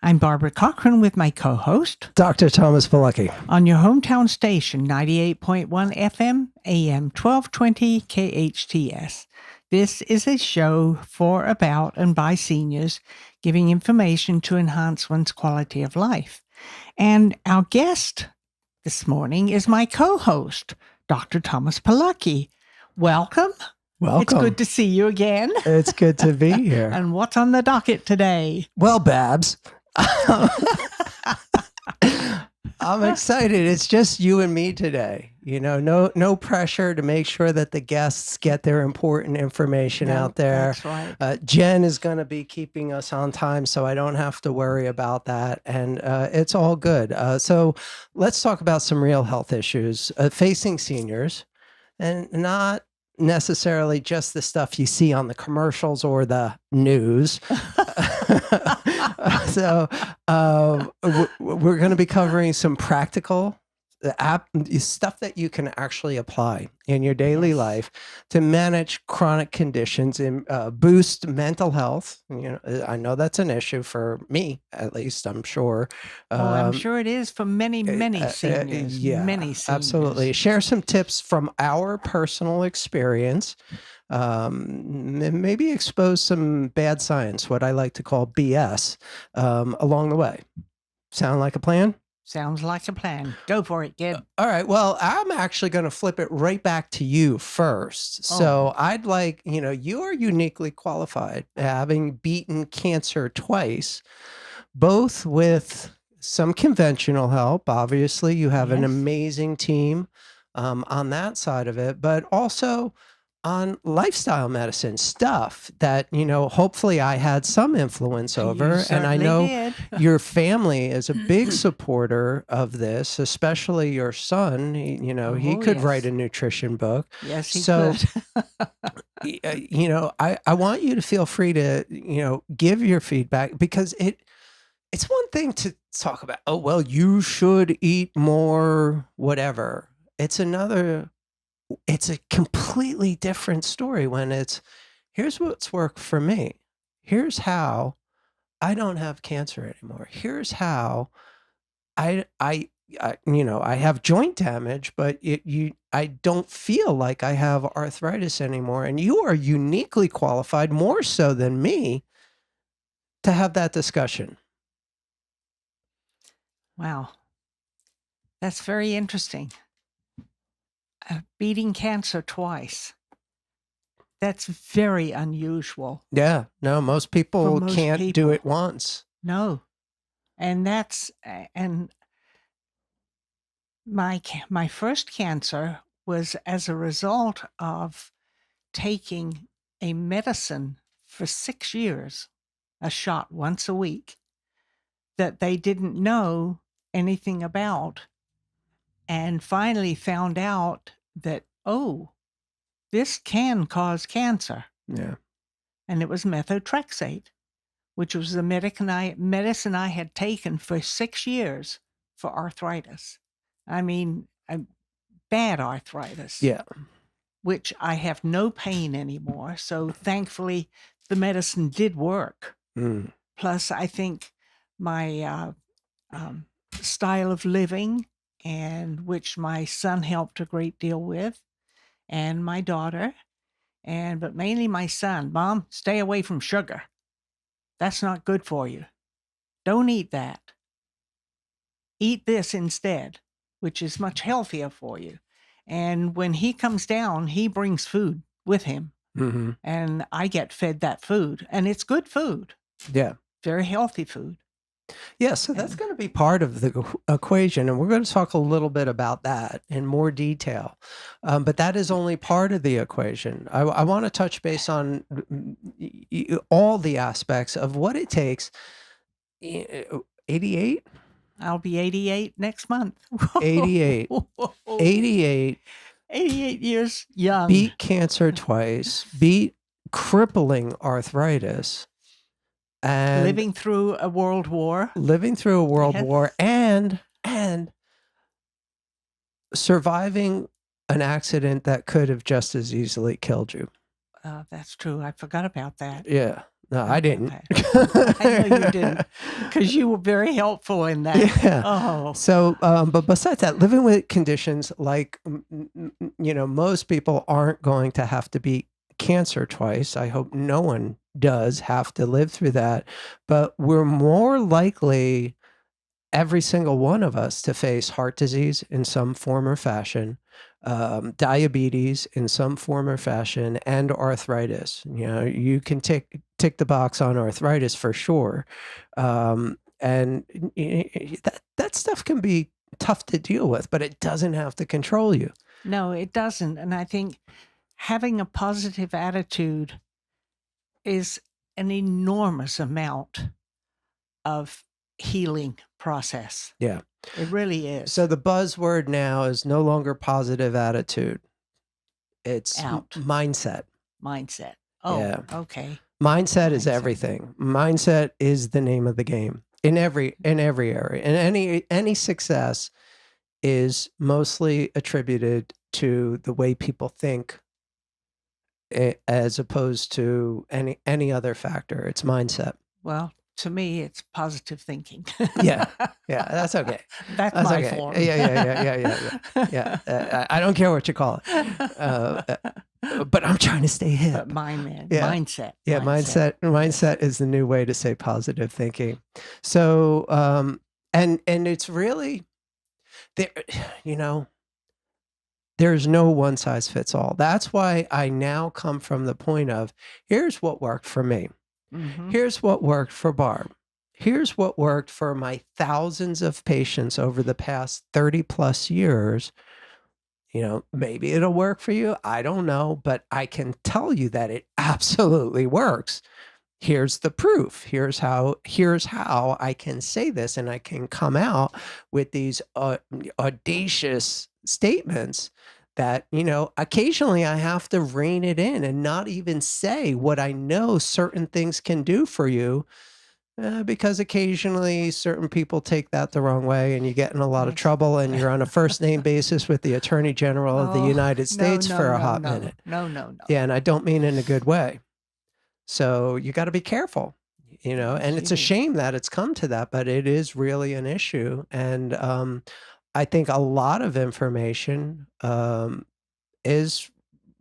I'm Barbara Cochran with my co-host Dr. Thomas Polucki. on your hometown station, 98.1 FM, AM 1220 KHTS. This is a show for, about, and by seniors, giving information to enhance one's quality of life. And our guest this morning is my co-host, Dr. Thomas Polucki. Welcome. Welcome. It's good to see you again. It's good to be here. And what's on the docket today? Well, Babs, I'm excited. It's just you and me today. You know, no pressure to make sure that the guests get their important information out there. That's right. Jen is going to be keeping us on time, so I don't have to worry about that. And it's all good. So let's talk about some real health issues facing seniors, and not necessarily just the stuff you see on the commercials or the news. So we're going to be covering some practical stuff that you can actually apply in your daily life to manage chronic conditions and boost mental health. You know, I know that's an issue for me, at least. I'm sure. I'm sure it is for many seniors. Many seniors. Absolutely. Share some tips from our personal experience. Maybe expose some bad science, what I like to call BS, along the way. Sound like a plan? Sounds like a plan. Go for it, kid. All right. Well, I'm actually going to flip it right back to you first. So I'd like, you are uniquely qualified, having beaten cancer twice, both with some conventional help. Obviously, you have an amazing team on that side of it, but also on lifestyle medicine stuff that, hopefully I had some influence over. And I know your family is a big supporter of this, especially your son. He could write a nutrition book. Yes, he could. I want you to feel free to, give your feedback, because it's one thing to talk about, oh, well, you should eat more, whatever. It's a completely different story when here's what's worked for me. Here's how I don't have cancer anymore. Here's how I have joint damage, but I don't feel like I have arthritis anymore. And you are uniquely qualified, more so than me, to have that discussion. Wow. That's very interesting. Beating cancer twice. That's very unusual. Yeah. No, most people can't do it once. No. And my first cancer was as a result of taking a medicine for 6 years, a shot once a week, that they didn't know anything about, and finally found out that, this can cause cancer. Yeah. And it was methotrexate, which was the medicine I had taken for 6 years for arthritis. I mean, bad arthritis. Yeah. Which I have no pain anymore. So thankfully, the medicine did work. Mm. Plus, I think my style of living, and which my son helped a great deal with, and my daughter, but mainly my son. Mom, stay away from sugar. That's not good for you. Don't eat that. Eat this instead, which is much healthier for you. And when he comes down, he brings food with him. Mm-hmm. And I get fed that food. And it's good food. Yeah. Very healthy food. Yeah, so that's going to be part of the equation, and we're going to talk a little bit about that in more detail. But that is only part of the equation. I want to touch base on all the aspects of what it takes. 88? I'll be 88 next month. 88. 88. 88 years young. Beat cancer twice. Beat crippling arthritis. And living through a world war, and surviving an accident that could have just as easily killed you. That's true. I forgot about that. Yeah. No, I didn't. I know you didn't, because you were very helpful in that. Yeah. Oh, So, but besides that, living with conditions like, most people aren't going to have to beat cancer twice. I hope no one does have to live through that, but we're more likely, every single one of us, to face heart disease in some form or fashion, diabetes in some form or fashion, and arthritis. You can tick the box on arthritis for sure, and that stuff can be tough to deal with, but it doesn't have to control you. no, it doesn't. And I think having a positive attitude is an enormous amount of healing process. Yeah. It really is. So the buzzword now is no longer positive attitude. It's Out. mindset. Mindset. Oh, Yeah. okay. Mindset is Mindset. everything. Mindset is the name of the game in every area. And any success is mostly attributed to the way people think, as opposed to any other factor. It's mindset. Well, to me, it's positive thinking. Yeah. Yeah, that's okay. That's That's my okay. form. Yeah. I don't care what you call it. But I'm trying to stay hip. But mindset. Yeah, mindset is the new way to say positive thinking. So, and it's really there, there's no one size fits all. That's why I now come from the point of, here's what worked for me. Mhm. Here's what worked for Barb. Here's what worked for my thousands of patients over the past 30 plus years. Maybe it'll work for you. I don't know, but I can tell you that it absolutely works. Here's the proof. Here's how I can say this, and I can come out with these audacious statements that, occasionally I have to rein it in and not even say what I know certain things can do for you. Because occasionally certain people take that the wrong way, and you get in a lot of Yes. trouble, and you're on a first name basis with the Attorney General of the Oh, United States for a hot minute. No. Yeah, and I don't mean in a good way. So you got to be careful, and it's a shame that it's come to that, but it is really an issue. And I think a lot of information is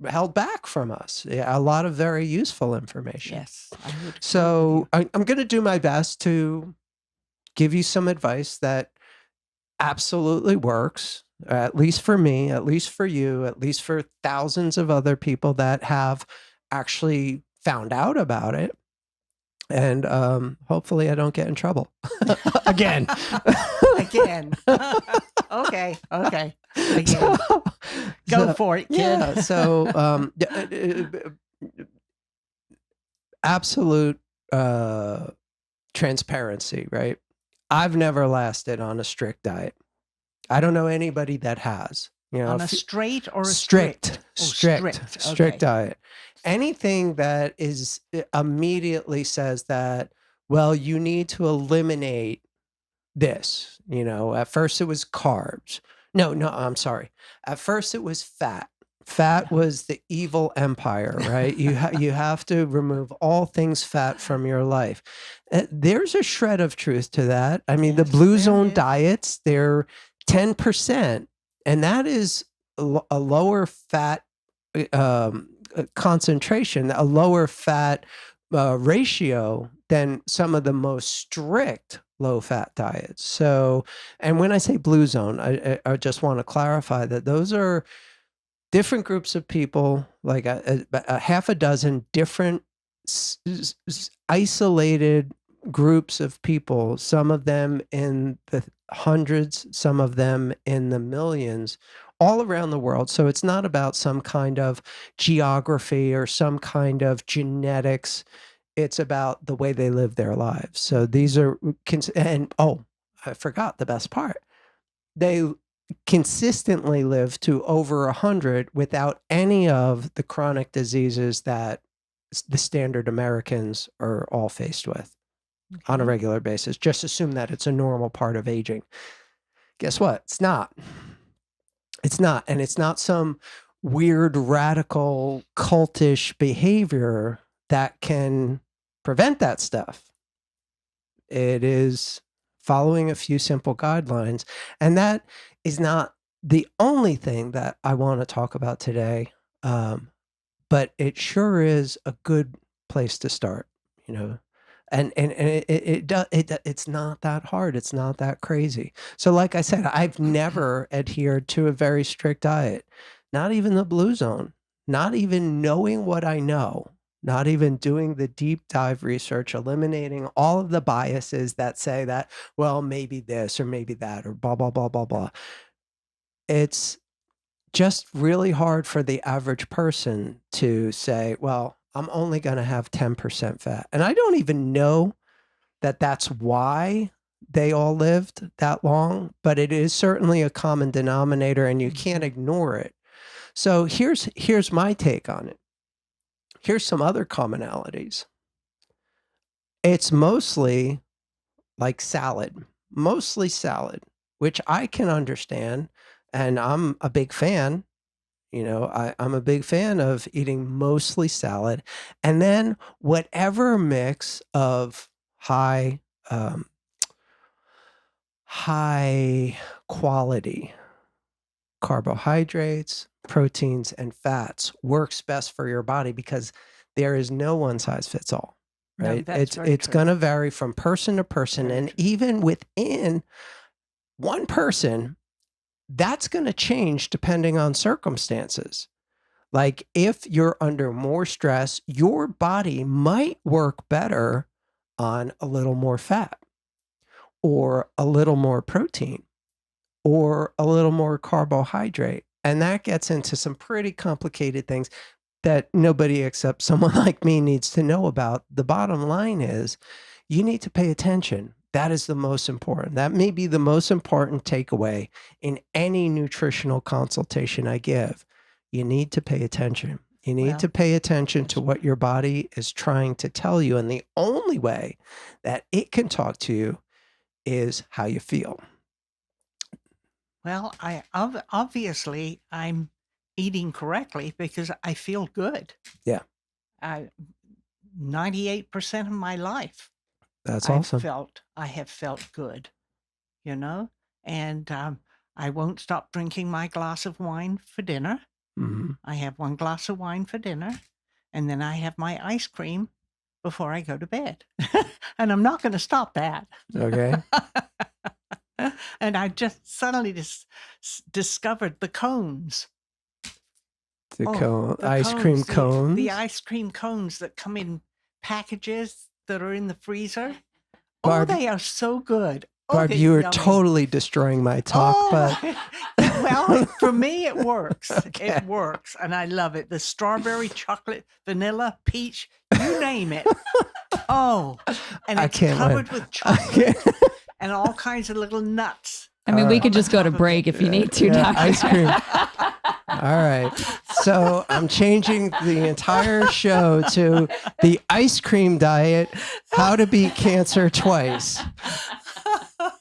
held back from us. Yeah, a lot of very useful information. Yes, I would agree with So you. I'm going to do my best to give you some advice that absolutely works, at least for me, at least for you, at least for thousands of other people that have actually found out about it. And hopefully I don't get in trouble again. Again. Okay. Again. Go for it, kid. Yeah. So absolute transparency, right? I've never lasted on a strict diet. I don't know anybody that has. On a straight or a strict Okay. diet. Anything that is immediately says that, well, you need to eliminate this. At first it was carbs. No, I'm sorry. At first it was fat. Fat was the evil empire, right? You have to remove all things fat from your life. There's a shred of truth to that. I mean, the Yes, Blue there Zone is. diets, they're 10%, and that is a lower fat concentration, a lower fat ratio than some of the most strict low fat diets. So, and when I say Blue Zone, I just want to clarify that those are different groups of people, like a half a dozen different isolated groups of people, some of them in the hundreds, some of them in the millions, all around the world. So it's not about some kind of geography or some kind of genetics. It's about the way they live their lives. So these are, and oh, I forgot the best part. They consistently live to over 100 without any of the chronic diseases that the standard Americans are all faced with on a Okay. regular basis. Just assume that it's a normal part of aging. Guess what? It's not. It's not. And it's not some weird, radical, cultish behavior that can prevent that stuff. It is following a few simple guidelines. And that is not the only thing that I want to talk about today. But it sure is a good place to start, you know. And it's not that hard. It's not that crazy. So like I said, I've never adhered to a very strict diet, not even the Blue Zone, not even knowing what I know, not even doing the deep dive research, eliminating all of the biases that say that, well, maybe this or maybe that or blah, blah, blah, blah, blah. It's just really hard for the average person to say, well, I'm only going to have 10% fat. And I don't even know that that's why they all lived that long, but it is certainly a common denominator and you can't ignore it. So here's my take on it. Here's some other commonalities. It's mostly like salad, which I can understand. And I'm a big fan. You know, I'm a big fan of eating mostly salad. And then whatever mix of high quality carbohydrates, proteins, and fats works best for your body, because there is no one size fits all, right? No, It's going to vary from person to person. Very And true. even within one person, that's going to change depending on circumstances. Like if you're under more stress, your body might work better on a little more fat or a little more protein or a little more carbohydrate. And that gets into some pretty complicated things that nobody except someone like me needs to know about. The bottom line is you need to pay attention. That is the most important. That may be the most important takeaway in any nutritional consultation I give. You need to pay attention. You need to pay attention to what your body is trying to tell you. And the only way that it can talk to you is how you feel. Well, obviously I'm eating correctly because I feel good. Yeah. 98% of my life, That's awesome. I have felt good, you know, and I won't stop drinking my glass of wine for dinner. Mm-hmm. I have one glass of wine for dinner, and then I have my ice cream before I go to bed. And I'm not going to stop that. Okay. And I just suddenly discovered the cones. The ice cream cones. The ice cream cones that come in packages that are in the freezer. Barb, they are so good. Barb, you are totally destroying my talk, but well, for me it works. Okay. It works, and I love it. The strawberry, chocolate, vanilla, peach, you name it. And it's covered with chocolate and all kinds of little nuts. I mean, we could just go to break if you need to, Doctor. Ice cream. All right. So I'm changing the entire show to the ice cream diet, how to beat cancer twice.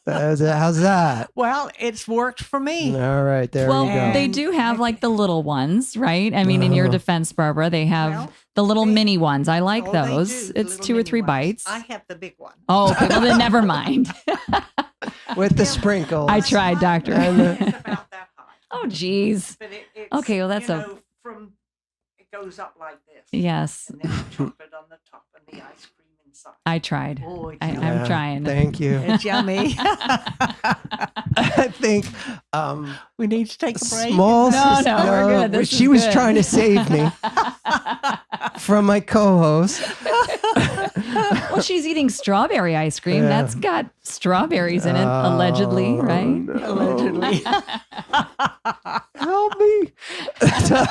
How's that? Well, it's worked for me. All right, there you go. They do have like the little ones, right? I mean, in your defense, Barbara, they have the little mini ones. I like those. It's 2 or 3 bites. I have the big one. Oh, okay. Well, then never mind. With the sprinkles. I tried, Doctor. It's about that high. Oh, geez. But it's, Okay, well, that's it goes up like this. Yes. And then the chocolate on the top and the ice cream inside. I tried. Oh, it's I'm trying. Thank you. It's yummy. I think we need to take a break. No, we're good. This she is was good. trying to save me from my co-host. Well, she's eating strawberry ice cream. That's got strawberries in it, allegedly, right? No. Allegedly. Help me. So,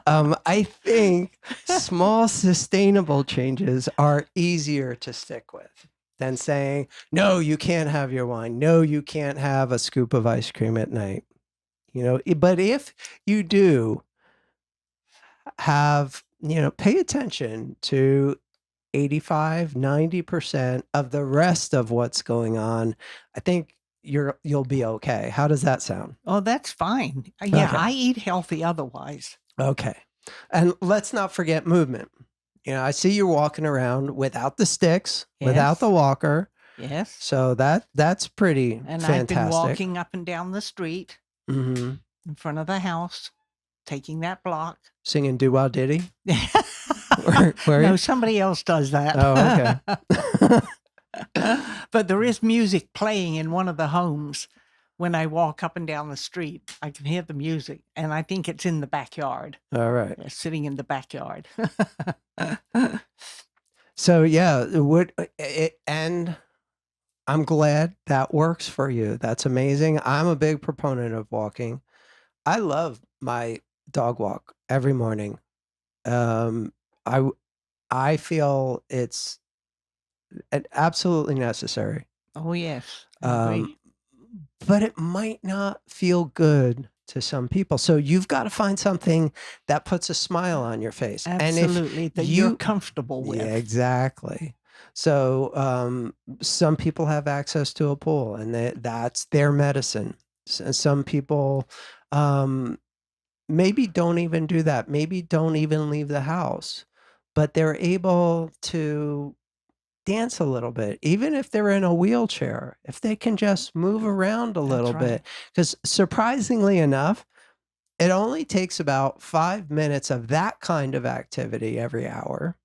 I think small sustainable changes are easier to stick with than saying, no, you can't have your wine. No, you can't have a scoop of ice cream at night. You know, but if you do have, pay attention to 85-90% of the rest of what's going on, I think you'll be okay. How does that sound? Oh, that's fine. Yeah, Okay. I eat healthy otherwise. Okay. And let's not forget movement. I see you walking around without the sticks, without Yes. the walker. Yes. So that's pretty And fantastic. I've been walking up and down the street Mm-hmm. in front of the house, taking that block. Singing Doo-Wah Diddy? Where No, you? somebody else does that. Oh, okay. But there is music playing in one of the homes when I walk up and down the street. I can hear the music, and I think it's in the backyard. All right. They're sitting in the backyard. So yeah, and I'm glad that works for you. That's amazing. I'm a big proponent of walking. I love my dog walk every morning. I I feel it's absolutely necessary. Oh, yes. I agree. But it might not feel good to some people. So you've got to find something that puts a smile on your face. Absolutely. That you're comfortable with. Yeah, exactly. So some people have access to a pool, and that's their medicine. Some people maybe don't even do that. Maybe don't even leave the house, but they're able to dance a little bit, even if they're in a wheelchair, if they can just move around a little bit. Because surprisingly enough, it only takes about 5 minutes of that kind of activity every hour.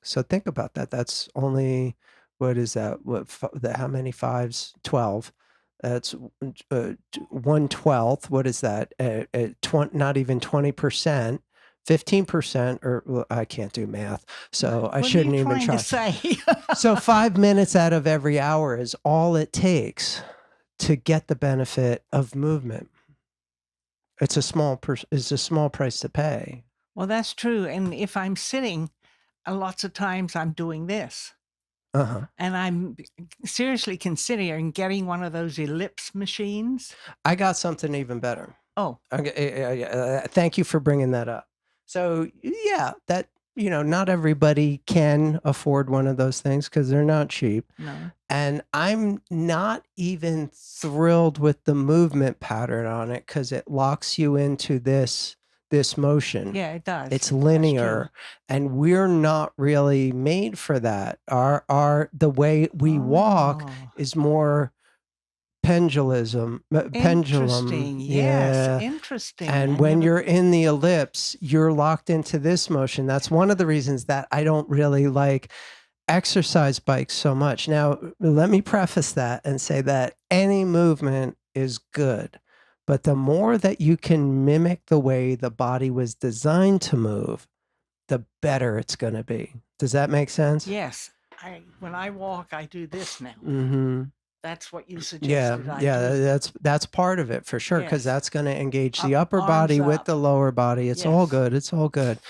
So think about that. That's only, what is that? How many fives? 12. That's 1/12. What is that? 20, not even 20%. 15%, or well, I can't do math, so I shouldn't even try. What are you trying to say? So 5 minutes out of every hour is all it takes to get the benefit of movement. It's a small price to pay. Well, that's true. And if I'm sitting, lots of times I'm doing this. Uh-huh. And I'm seriously considering getting one of those ellipse machines. I got something even better. Oh. Okay, thank you for bringing that up. So yeah, that, not everybody can afford one of those things because they're not cheap. No. And I'm not even thrilled with the movement pattern on it because it locks you into this motion. Yeah, it does. It's linear, and we're not really made for that. The way we walk is more pendulum. Interesting. Yes, interesting. And when you're in the ellipse, you're locked into this motion. That's one of the reasons that I don't really like exercise bikes so much. Now, let me preface that and say that any movement is good, but the more that you can mimic the way the body was designed to move, the better it's going to be. Does that make sense? Yes. When I walk, I do this now. Mm-hmm. That's what you suggested. Yeah, that's part of it for sure, because that's going to engage the upper body with the lower body. It's all good. It's all good.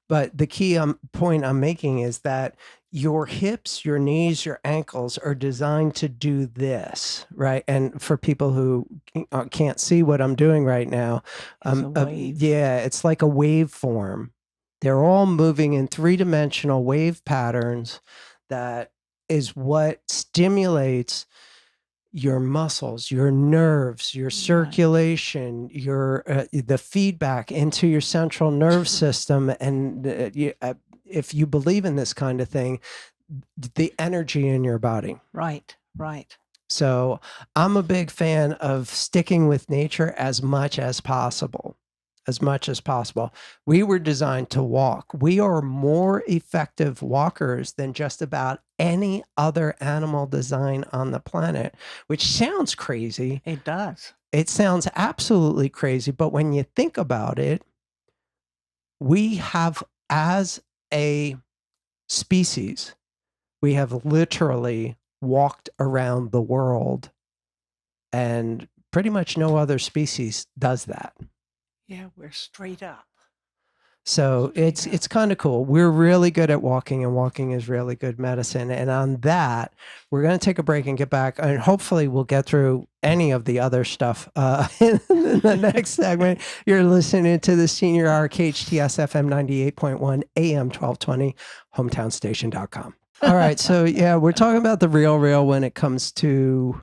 But the key point I'm making is that your hips, your knees, your ankles are designed to do this, right? And for people who can't see what I'm doing right now, it's like a waveform. They're all moving in 3-dimensional wave patterns. That is what stimulates your muscles, your nerves, your circulation, your the feedback into your central nerve system. And if you believe in this kind of thing, the energy in your body. Right. So I'm a big fan of sticking with nature as much as possible. We were designed to walk. We are more effective walkers than just about any other animal design on the planet, which sounds crazy. It does. It sounds absolutely crazy. But when you think about it, we have, as a species, we have literally walked around the world, and pretty much no other species does that. Yeah, we're straight up. So it's kind of cool. We're really good at walking, and walking is really good medicine. And on that, we're going to take a break and get back, and hopefully we'll get through any of the other stuff in the next segment. You're listening to the Senior Hour, KHTS FM 98.1 AM 1220, hometownstation.com. All right. So yeah, we're talking about the real when it comes to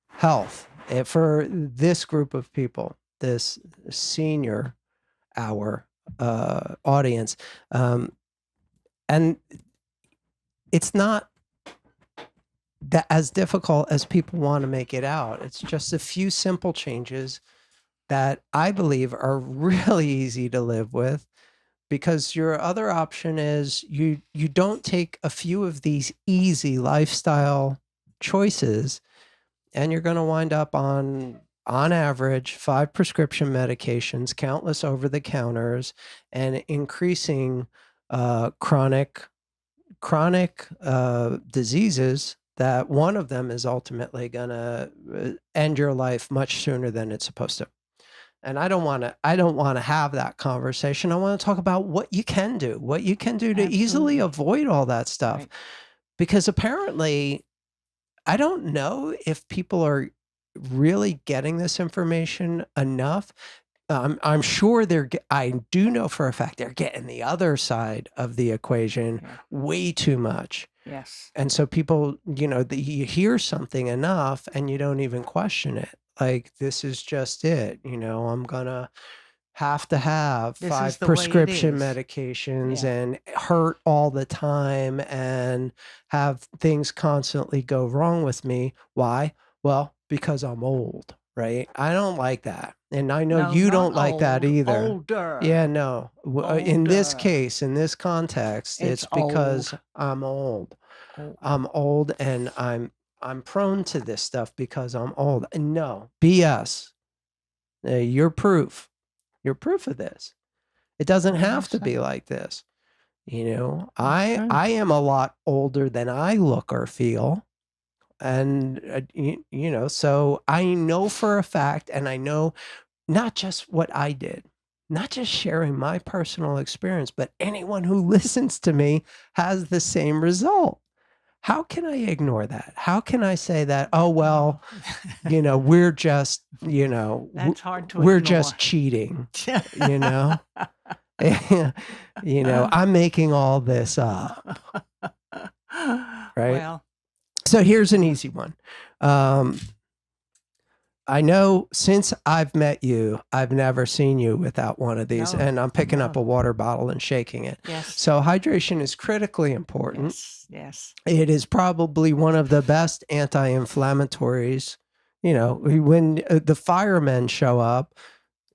health for this group of people, this Senior Hour audience. And it's not that as difficult as people want to make it out. It's just a few simple changes that I believe are really easy to live with, because your other option is you don't take a few of these easy lifestyle choices, and you're going to wind up on average 5 prescription medications, countless over the counters, and increasing chronic diseases, that one of them is ultimately going to end your life much sooner than it's supposed to. And I don't want to have that conversation. I want to talk about what you can do to easily avoid all that stuff. Right. Because apparently, I don't know if people are really getting this information enough. I'm sure I do know for a fact they're getting the other side of the equation way too much. Yes. And so people, you hear something enough and you don't even question it. Like, this is just it. I'm going to have 5 prescription medications and hurt all the time and have things constantly go wrong with me. Why? Well, because I'm old, right? I don't like that. And I know you don't like that either. Older. Yeah, no. In this case, in this context, it's because I'm old. I'm old, and I'm prone to this stuff because I'm old. No, BS. You're proof. You're proof of this. It doesn't have to be like this. I am a lot older than I look or feel. And, so I know for a fact, and I know not just what I did, not just sharing my personal experience, but anyone who listens to me has the same result. How can I ignore that? How can I say that, oh, well, we're just, That's hard to we're ignore. Just cheating, I'm making all this up. Right. Well, so here's an easy one. I know since I've met you, I've never seen you without one of these, and I'm picking up a water bottle and shaking it. Yes. So hydration is critically important. Yes. It is probably one of the best anti-inflammatories. When the firemen show up,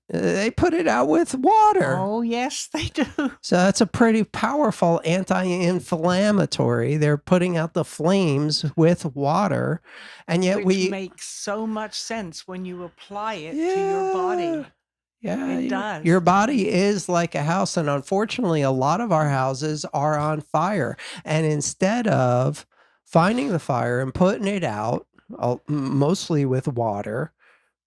they put it out with water. Oh, yes, they do. So that's a pretty powerful anti-inflammatory. They're putting out the flames with water. And yet Which makes so much sense when you apply it to your body. Yeah, it does. Your body is like a house. And unfortunately, a lot of our houses are on fire. And instead of finding the fire and putting it out, mostly with water,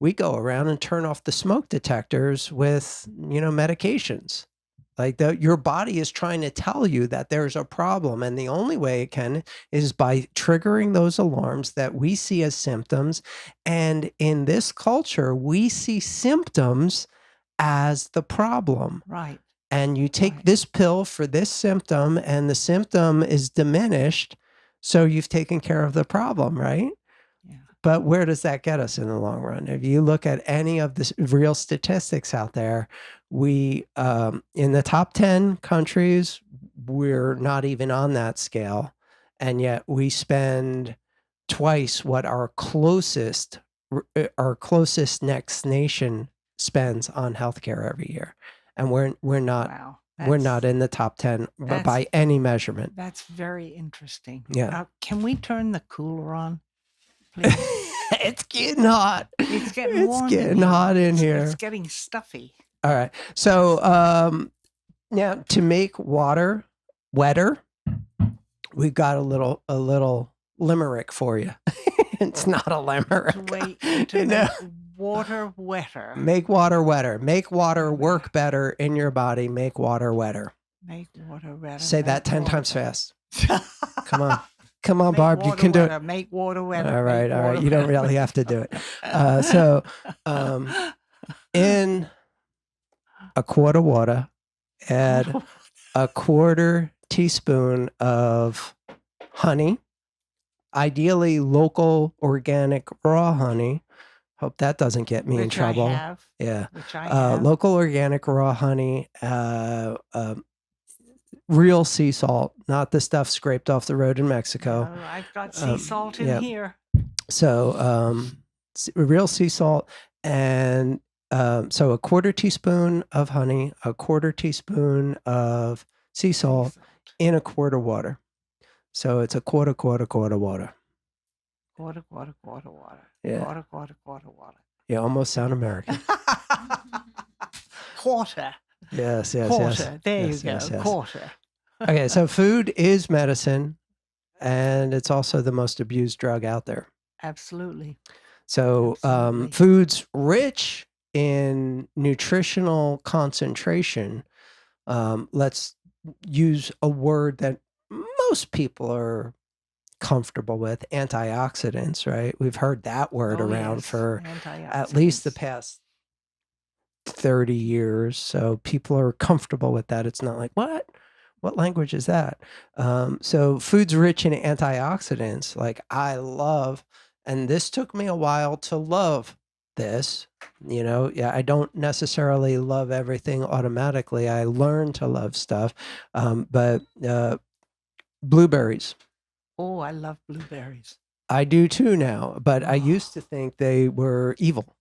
we go around and turn off the smoke detectors with, medications. Like your body is trying to tell you that there's a problem. And the only way it can is by triggering those alarms that we see as symptoms. And in this culture, we see symptoms as the problem. Right. And you take this pill for this symptom, and the symptom is diminished. So you've taken care of the problem, right? But where does that get us in the long run? If you look at any of the real statistics out there, we, in the top 10 countries, we're not even on that scale. And yet we spend twice what our closest next nation spends on healthcare every year. And we're not. Wow. We're not in the top 10 by any measurement. That's very interesting. Yeah. Can we turn the cooler on? It's getting hot. It's getting warm. It's getting hot in here. It's getting stuffy. All right. So now to make water wetter, we've got a little limerick for you. It's not a limerick. To make water wetter. Make water wetter. Make water work better in your body. Make water wetter. Make water wetter. Say that 10 times fast. Come on. Come on, Barb, you can do it. Make water wetter. All right. You don't really have to do it. So in a quart of water, add a quarter teaspoon of honey, ideally local, organic, raw honey. Hope that doesn't get me in trouble. I have. Yeah. Which I have. Local, organic, raw honey, real sea salt, not the stuff scraped off the road in Mexico. Oh, I've got sea salt in here. So real sea salt, and so a quarter teaspoon of honey, a quarter teaspoon of sea salt in a quart of water. So it's a quarter water. Quarter water. Yeah. Quarter water. You almost sound American. Quarter. Yes. Quarter. There Yes, you go. yes. Quarter. Okay, so food is medicine, and it's also the most abused drug out there. Absolutely. So Absolutely. foods rich in nutritional concentration, let's use a word that most people are comfortable with, antioxidants, right? We've heard that word around for at least the past 30 years. So people are comfortable with that. It's not like, what language is that? So foods rich in antioxidants, like I love, and this took me a while to love this, I don't necessarily love everything automatically. I learned to love stuff. But blueberries. Oh, I love blueberries. I do too now, but I used to think they were evil.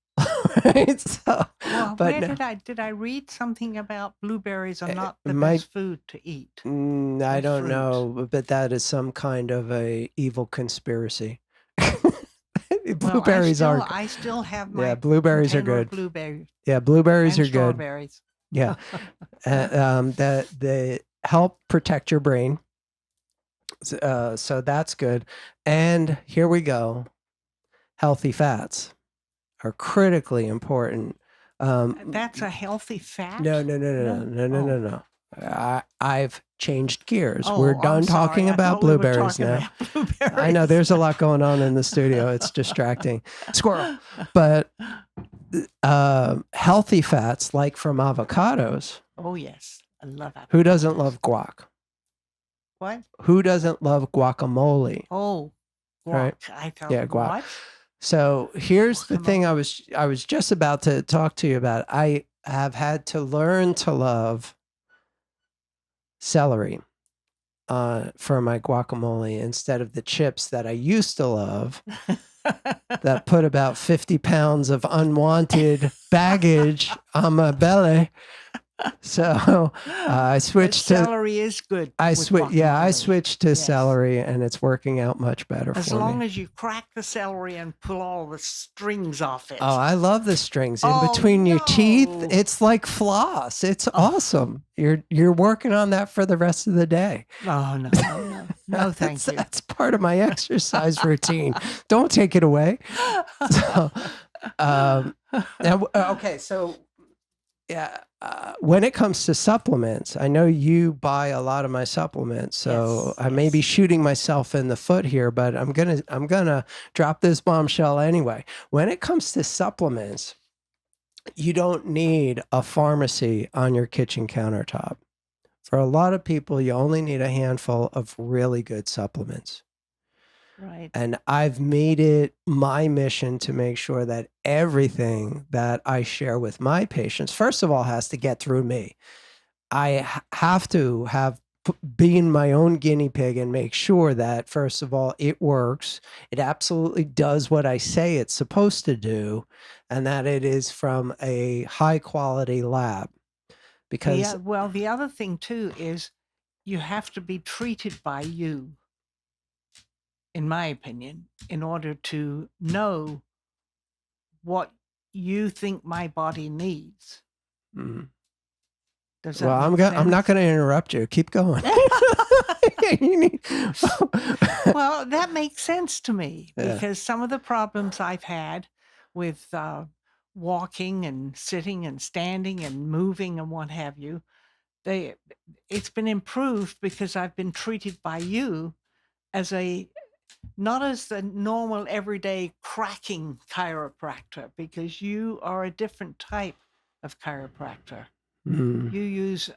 Right? So, well, did I read something about blueberries are not the best food to eat? I don't know, but that is some kind of a evil conspiracy. Blueberries are. I still have my blueberries are good. Blueberries. Yeah, blueberries and are good. Strawberries. Yeah, that they help protect your brain. So that's good. And here we go. Healthy fats are critically important. That's a healthy fat? No. I've changed gears. Oh, We're done talking about blueberries now. I know there's a lot going on in the studio. It's distracting. Squirrel. But healthy fats like from avocados. Oh, yes. I love avocados. Who doesn't love guac? What? Who doesn't love guacamole? Oh, guac. Right? I thought, yeah, guac. What? So here's the thing I was just about to talk to you about. I have had to learn to love celery for my guacamole instead of the chips that I used to love that put about 50 pounds of unwanted baggage on my belly. So I switched to celery is good. I switched to celery, and it's working out much better for me. As long as you crack the celery and pull all the strings off it. Oh, I love the strings in between your teeth. It's like floss. It's awesome. You're working on that for the rest of the day. Oh no, thank you. That's part of my exercise routine. Don't take it away. So, okay, so. Yeah. When it comes to supplements, I know you buy a lot of my supplements, so I may be shooting myself in the foot here, but I'm gonna drop this bombshell anyway. When it comes to supplements, you don't need a pharmacy on your kitchen countertop. For a lot of people, you only need a handful of really good supplements. Right. And I've made it my mission to make sure that everything that I share with my patients, first of all, has to get through me. I have to have been my own guinea pig and make sure that, first of all, it works. It absolutely does what I say it's supposed to do, and that it is from a high quality lab. Because the other thing too is you have to be treated by you, in my opinion, in order to know what you think my body needs. Mm-hmm. Does that make sense? I'm not going to interrupt you. Keep going. Well, that makes sense to me because some of the problems I've had with walking and sitting and standing and moving and what have you, it's been improved because I've been treated by you as not as the normal everyday cracking chiropractor, because you are a different type of chiropractor. Mm. You use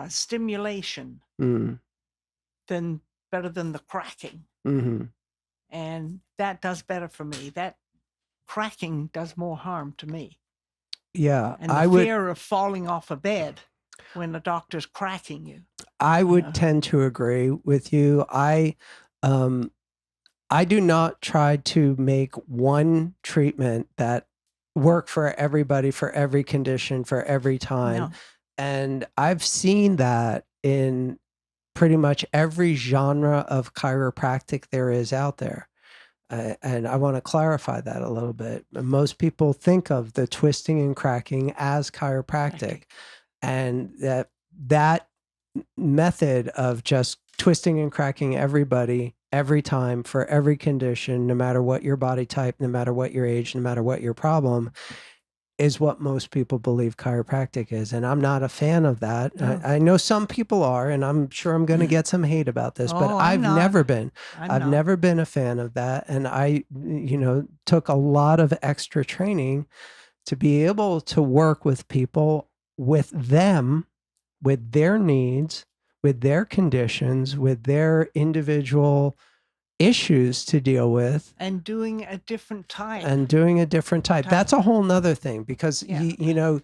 stimulation better than the cracking. Mm-hmm. And that does better for me. That cracking does more harm to me. Yeah. And the fear of falling off a bed. when the doctor's cracking you. I would Yeah. tend to agree with you. I do not try to make one treatment that work for everybody, for every condition, for every time. No. And I've seen that in pretty much every genre of chiropractic there is out there. And I want to clarify that a little bit. Most people think of the twisting and cracking as chiropractic, and that method of just twisting and cracking everybody every time for every condition, no matter what your body type, no matter what your age, no matter what your problem, is what most people believe chiropractic is. And I'm not a fan of that. No. I know some people are, and I'm sure I'm going to get some hate about this, but Oh, I've never been. I'm I've not. never been a fan of that. And I, took a lot of extra training to be able to work with people, with them, with their needs, with their conditions, with their individual issues to deal with, And doing a different type. That's a whole nother thing, because Yeah.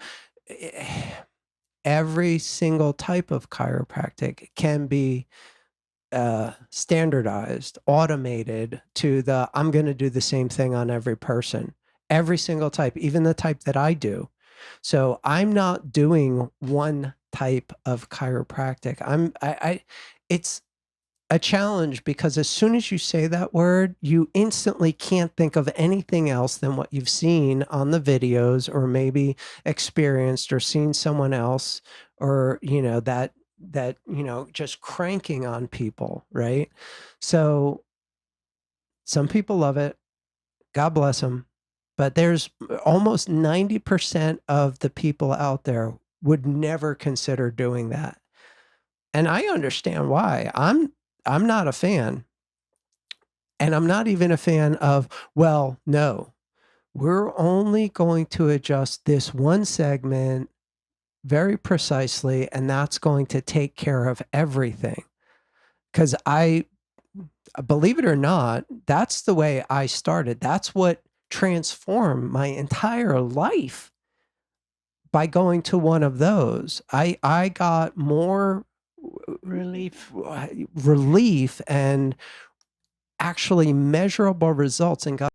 every single type of chiropractic can be standardized, automated to I'm going to do the same thing on every person, every single type, even the type that I do. So I'm not doing one type of chiropractic. It's a challenge, because as soon as you say that word, you instantly can't think of anything else than what you've seen on the videos, or maybe experienced or seen someone else, or, that just cranking on people, right? So some people love it. God bless them. But there's almost 90% of the people out there would never consider doing that. And I understand why. I'm not a fan. And I'm not even a fan of, well, no, we're only going to adjust this one segment very precisely, and that's going to take care of everything. Because believe it or not, that's the way I started. That's what transformed my entire life, by going to one of those. I got more Relief. and actually measurable results, and got